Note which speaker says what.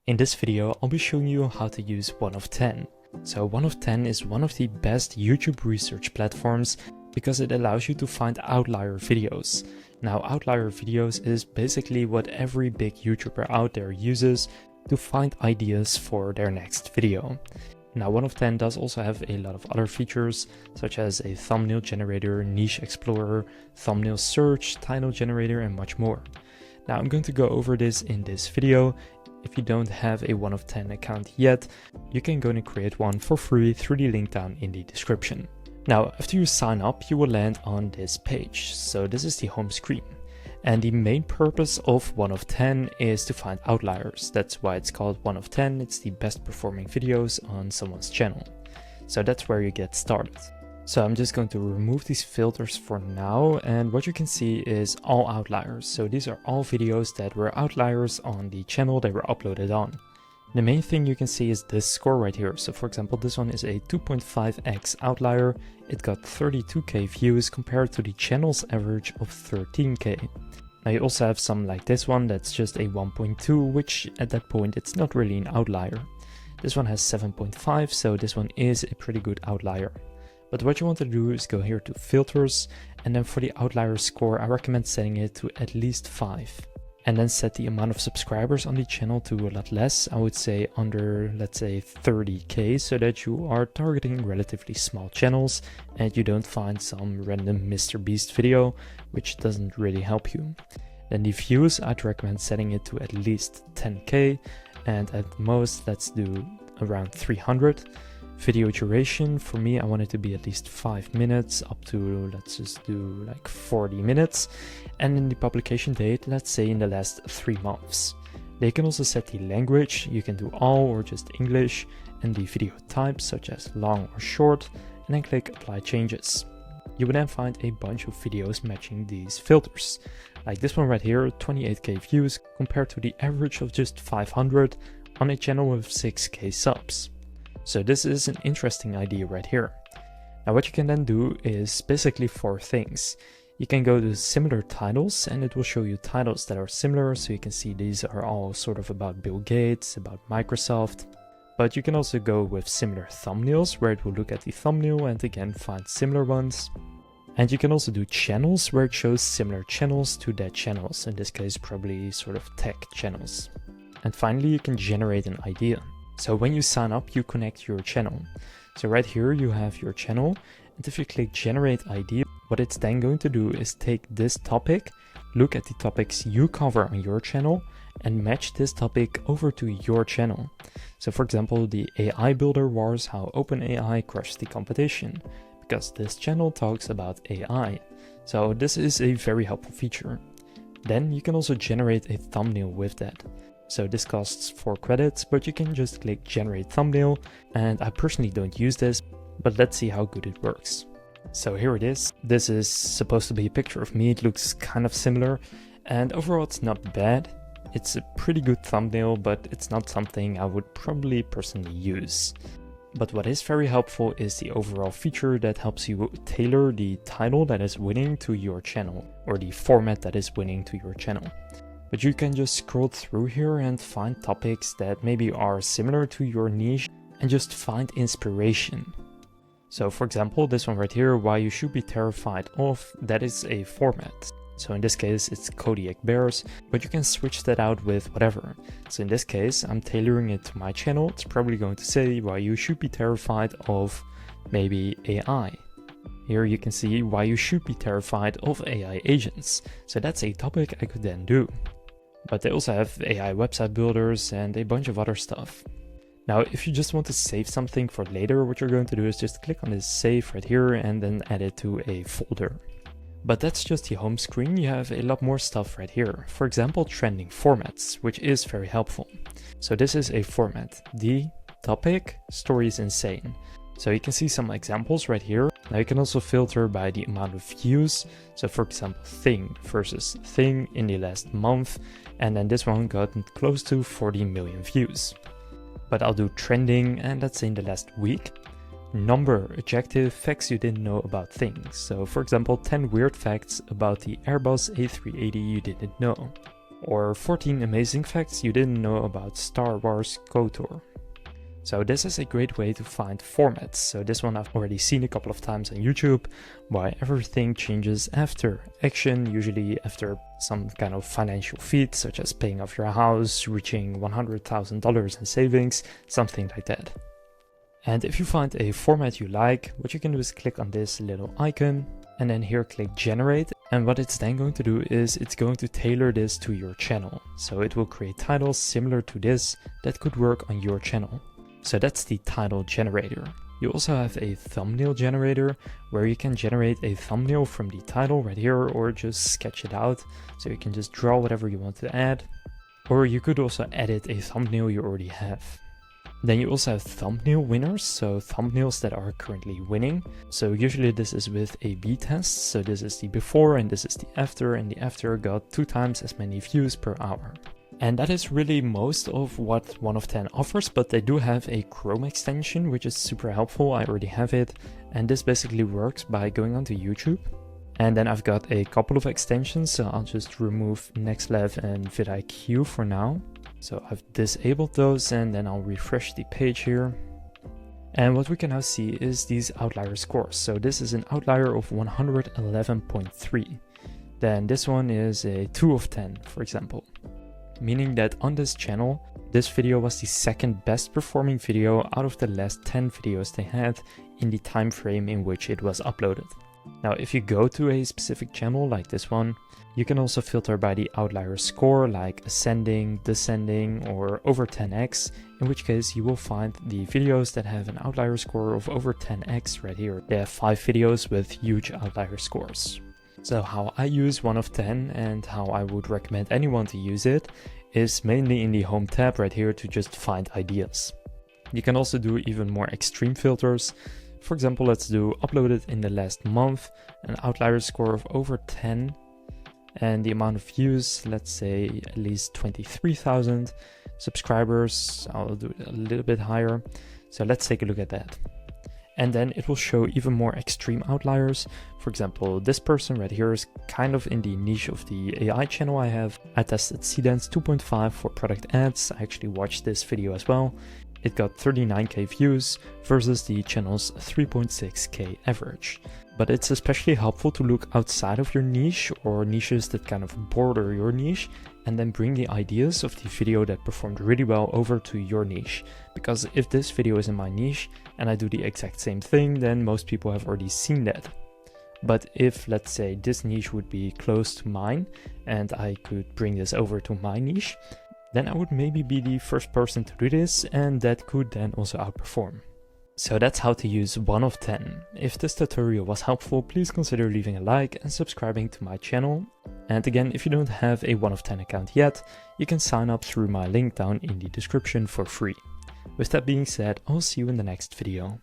Speaker 1: In this video, I'll be showing you how to use 1 of 10. So 1 of 10 is one of the best YouTube research platforms because it allows you to find outlier videos. Now, outlier videos is basically what every big YouTuber out there uses to find ideas for their next video. Now, 1 of 10 does also have a lot of other features, such as a thumbnail generator, niche explorer, thumbnail search, title generator, and much more. Now, I'm going to go over this in this video. If you don't have a 1 of 10 account yet, you can go and create one for free through the link down in the description. Now, after you sign up, you will land on this page. So this is the home screen. And the main purpose of 1 of 10 is to find outliers. That's why it's called 1 of 10. It's the best performing videos on someone's channel. So that's where you get started. So I'm just going to remove these filters for now, and what you can see is all outliers. So these are all videos that were outliers on the channel they were uploaded on. The main thing you can see is this score right here. So for example, this one is a 2.5x outlier. It got 32k views compared to the channel's average of 13k. Now you also have some like this one that's just a 1.2, which at that point it's not really an outlier. This one has 7.5, so this one is a pretty good outlier. But what you want to do is go here to filters, and then for the outlier score, I recommend setting it to at least 5. And then set the amount of subscribers on the channel to a lot less. I would say under, let's say 30k, so that you are targeting relatively small channels and you don't find some random MrBeast video, which doesn't really help you. Then the views, I'd recommend setting it to at least 10k, and at most, let's do around 300. Video duration, for me, I want it to be at least 5 minutes up to, let's just do like 40 minutes. And in the publication date, let's say in the last 3 months. They can also set the language. You can do all or just English, and the video type, such as long or short, and then click apply changes. You will then find a bunch of videos matching these filters. Like this one right here, 28k views compared to the average of just 500 on a channel with 6k subs. So this is an interesting idea right here. Now what you can then do is basically 4 things. You can go to similar titles, and it will show you titles that are similar, so you can see these are all sort of about Bill Gates, about Microsoft. But you can also go with similar thumbnails, where it will look at the thumbnail and again find similar ones. And you can also do channels, where it shows similar channels to that channels, in this case probably sort of tech channels. And finally you can generate an idea. So when you sign up, you connect your channel. So right here you have your channel, and if you click generate idea, what it's then going to do is take this topic, look at the topics you cover on your channel, and match this topic over to your channel. So for example, the AI builder wars, how OpenAI crushed the competition, because this channel talks about AI. So this is a very helpful feature. Then you can also generate a thumbnail with that. So this costs 4 credits, but you can just click generate thumbnail, and I personally don't use this, but let's see how good it works. So here it is. This is supposed to be a picture of me. It looks kind of similar, and overall it's not bad. It's a pretty good thumbnail, but it's not something I would probably personally use. But what is very helpful is the overall feature that helps you tailor the title that is winning to your channel, or the format that is winning to your channel. But you can just scroll through here and find topics that maybe are similar to your niche and just find inspiration. So for example, this one right here, why you should be terrified of, that is a format. So in this case, it's Kodiak Bears, but you can switch that out with whatever. So in this case, I'm tailoring it to my channel. It's probably going to say why you should be terrified of maybe AI. Here you can see why you should be terrified of AI agents. So that's a topic I could then do. But they also have AI website builders and a bunch of other stuff. Now, if you just want to save something for later, what you're going to do is just click on this save right here and then add it to a folder. But that's just the home screen. You have a lot more stuff right here. For example, trending formats, which is very helpful. So this is a format. The topic, story is insane. So you can see some examples right here. Now you can also filter by the amount of views. So for example, thing versus thing in the last month. And then this one got close to 40 million views. But I'll do trending, and let's say in the last week. Number, adjective, facts you didn't know about things. So for example, 10 weird facts about the Airbus A380 you didn't know. or 14 amazing facts you didn't know about Star Wars KOTOR. So this is a great way to find formats. So this one I've already seen a couple of times on YouTube, why everything changes after action, usually after some kind of financial feat, such as paying off your house, reaching $100,000 in savings, something like that. And if you find a format you like, what you can do is click on this little icon and then here click generate. And what it's then going to do is it's going to tailor this to your channel. So it will create titles similar to this that could work on your channel. So that's the title generator. You also have a thumbnail generator where you can generate a thumbnail from the title right here or just sketch it out. So you can just draw whatever you want to add. Or you could also edit a thumbnail you already have. Then you also have thumbnail winners, so thumbnails that are currently winning. So usually this is with A/B tests. So this is the before and this is the after, and the after got 2 times as many views per hour. And that is really most of what 1 of 10 offers, but they do have a Chrome extension, which is super helpful. I already have it. And this basically works by going onto YouTube. And then I've got a couple of extensions, so I'll just remove NextLev and vidIQ for now. So I've disabled those and then I'll refresh the page here. And what we can now see is these outlier scores. So this is an outlier of 111.3. Then this one is a 2 of 10, for example. Meaning that on this channel, this video was the second best performing video out of the last 10 videos they had in the time frame in which it was uploaded. Now, if you go to a specific channel like this one, you can also filter by the outlier score like ascending, descending, or over 10x, in which case you will find the videos that have an outlier score of over 10x right here. They have 5 videos with huge outlier scores. So how I use 1 of 10 and how I would recommend anyone to use it is mainly in the home tab right here to just find ideas. You can also do even more extreme filters. For example, let's do uploaded in the last month, an outlier score of over 10, and the amount of views, let's say at least 23,000. Subscribers, I'll do it a little bit higher. So let's take a look at that. And then it will show even more extreme outliers. For example, this person right here is kind of in the niche of the AI channel I have. I tested Cdance 2.5 for product ads. I actually watched this video as well. It got 39k views versus the channel's 3.6k average. But it's especially helpful to look outside of your niche or niches that kind of border your niche and then bring the ideas of the video that performed really well over to your niche. Because if this video is in my niche and I do the exact same thing, then most people have already seen that. But if, let's say, this niche would be close to mine and I could bring this over to my niche, then I would maybe be the first person to do this, and that could then also outperform. So that's how to use 1 of 10. If this tutorial was helpful, please consider leaving a like and subscribing to my channel. And again, if you don't have a 1 of 10 account yet, you can sign up through my link down in the description for free. With that being said, I'll see you in the next video.